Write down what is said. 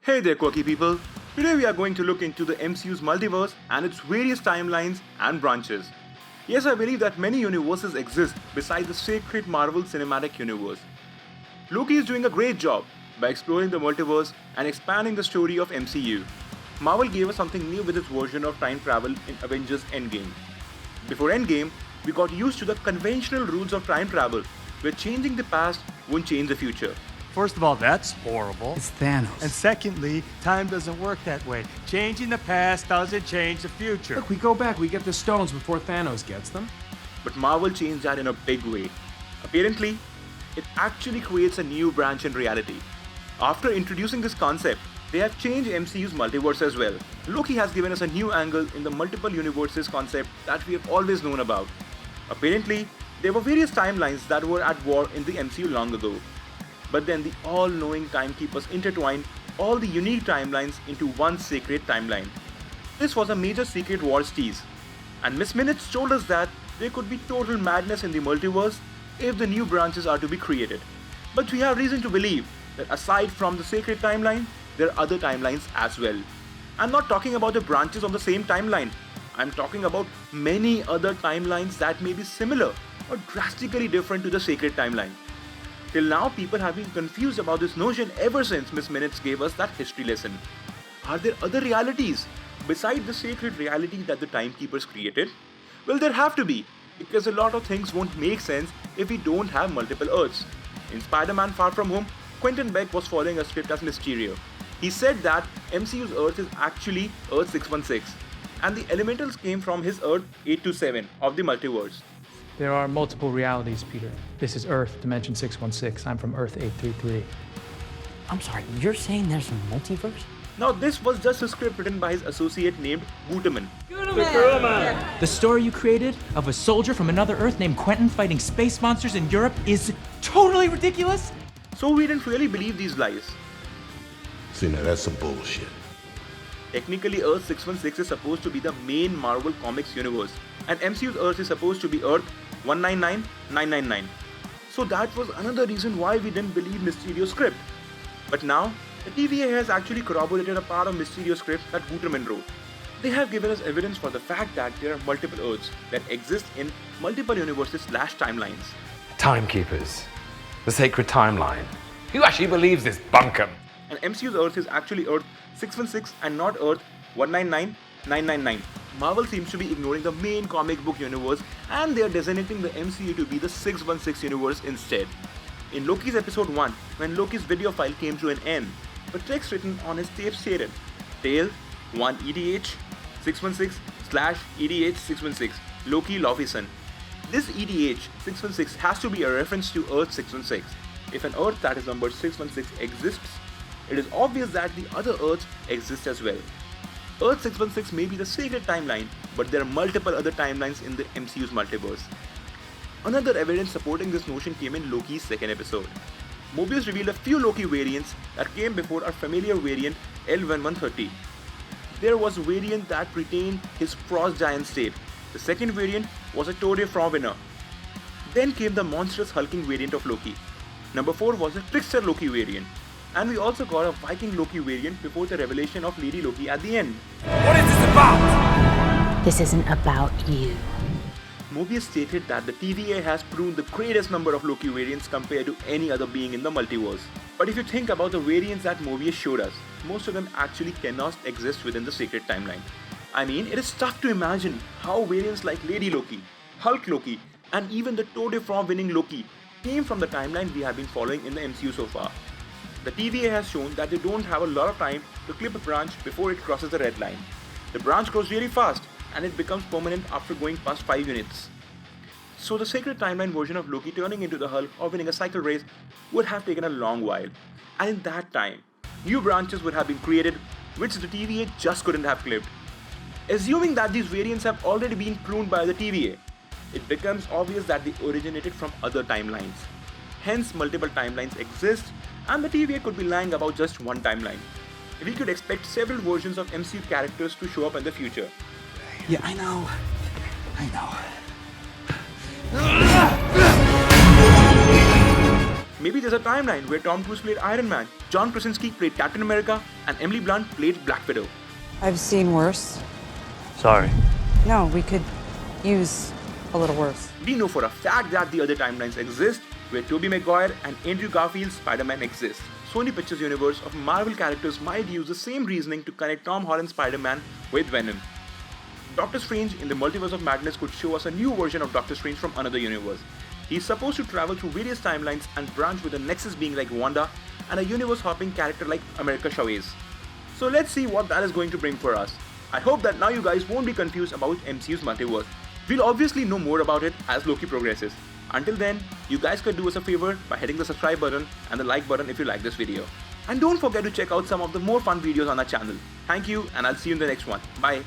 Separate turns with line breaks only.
Hey there, quirky people. Today we are going to look into the MCU's multiverse and its various timelines and branches. Yes, I believe that many universes exist besides the sacred Marvel Cinematic Universe. Loki is doing a great job by exploring the multiverse and expanding the story of MCU. Marvel gave us something new with its version of time travel in Avengers Endgame. Before Endgame, we got used to the conventional rules of time travel, where changing the past won't change the future.
First of all, that's horrible.
It's Thanos.
And secondly, time doesn't work that way. Changing the past doesn't change the future.
Look, we go back, we get the stones before Thanos gets them.
But Marvel changed that in a big way. Apparently, it actually creates a new branch in reality. After introducing this concept, they have changed MCU's multiverse as well. Loki has given us a new angle in the multiple universes concept that we have always known about. Apparently, there were various timelines that were at war in the MCU long ago. But then the all-knowing timekeepers intertwined all the unique timelines into one sacred timeline. This was a major secret wars tease, and Miss Minutes told us that there could be total madness in the multiverse if the new branches are to be created. But we have reason to believe that aside from the sacred timeline, there are other timelines as well. I'm not talking about the branches on the same timeline. I'm talking about many other timelines that may be similar or drastically different to the sacred timeline. Till now, people have been confused about this notion ever since Miss Minutes gave us that history lesson. Are there other realities besides the sacred reality that the timekeepers created? Well, there have to be, because a lot of things won't make sense if we don't have multiple Earths. In Spider-Man Far From Home, Quentin Beck was following a script as Mysterio. He said that MCU's Earth is actually Earth 616, and the elementals came from his Earth 827 of the multiverse.
There are multiple realities, Peter. This is Earth, Dimension 616. I'm from Earth 833.
I'm sorry, you're saying there's a multiverse?
Now, this was just a script written by his associate named Guterman.
The story you created of a soldier from another Earth named Quentin fighting space monsters in Europe is totally ridiculous?
So we didn't really believe these lies.
See, now that's some bullshit.
Technically, Earth 616 is supposed to be the main Marvel Comics universe, and MCU's Earth is supposed to be Earth 199999. So that was another reason why we didn't believe Mysterio's script. But now, the TVA has actually corroborated a part of Mysterio's script that Guterman wrote. They have given us evidence for the fact that there are multiple Earths that exist in multiple universes/timelines.
Timekeepers. The sacred timeline. Who actually believes this bunkum?
And MCU's Earth is actually Earth 616 and not Earth 199999. Marvel seems to be ignoring the main comic book universe, and they are designating the MCU to be the 616 universe instead. In Loki's episode 1, when Loki's video file came to an end, the text written on his tape stated, Tale 1 EDH 616/EDH 616 Loki Lofison. This EDH 616 has to be a reference to Earth 616. If an Earth that is numbered 616 exists, it is obvious that the other Earths exist as well. Earth 616 may be the sacred timeline, but there are multiple other timelines in the MCU's multiverse. Another evidence supporting this notion came in Loki's second episode. Mobius revealed a few Loki variants that came before our familiar variant L1130. There was a variant that retained his frost giant state. The second variant was a touted winner. Then came the monstrous hulking variant of Loki. Number 4 was a trickster Loki variant. And we also got a Viking Loki variant before the revelation of Lady Loki at the end.
What is this about?
This isn't about you.
Mobius stated that the TVA has pruned the greatest number of Loki variants compared to any other being in the multiverse. But if you think about the variants that Mobius showed us, most of them actually cannot exist within the sacred timeline. I mean, it is tough to imagine how variants like Lady Loki, Hulk Loki, and even the Tour de France winning Loki came from the timeline we have been following in the MCU so far. The TVA has shown that they don't have a lot of time to clip a branch before it crosses the red line. The branch grows really fast and it becomes permanent after going past 5 units. So the sacred timeline version of Loki turning into the Hulk or winning a cycle race would have taken a long while. And in that time, new branches would have been created which the TVA just couldn't have clipped. Assuming that these variants have already been pruned by the TVA, it becomes obvious that they originated from other timelines. Hence, multiple timelines exist, and the TVA could be lying about just one timeline. We could expect several versions of MCU characters to show up in the future.
Yeah, I know.
Maybe there's a timeline where Tom Cruise played Iron Man, John Krasinski played Captain America, and Emily Blunt played Black Widow.
I've seen worse.
Sorry.
No, we could use a little worse.
We know for a fact that the other timelines exist, where Tobey Maguire and Andrew Garfield's Spider-Man exist. Sony Pictures universe of Marvel characters might use the same reasoning to connect Tom Holland's Spider-Man with Venom. Doctor Strange in the Multiverse of Madness could show us a new version of Doctor Strange from another universe. He's supposed to travel through various timelines and branch with the Nexus being like Wanda and a universe-hopping character like America Chavez. So let's see what that is going to bring for us. I hope that now you guys won't be confused about MCU's multiverse. We'll obviously know more about it as Loki progresses. Until then, you guys could do us a favor by hitting the subscribe button and the like button if you like this video. And don't forget to check out some of the more fun videos on our channel. Thank you, and I'll see you in the next one. Bye.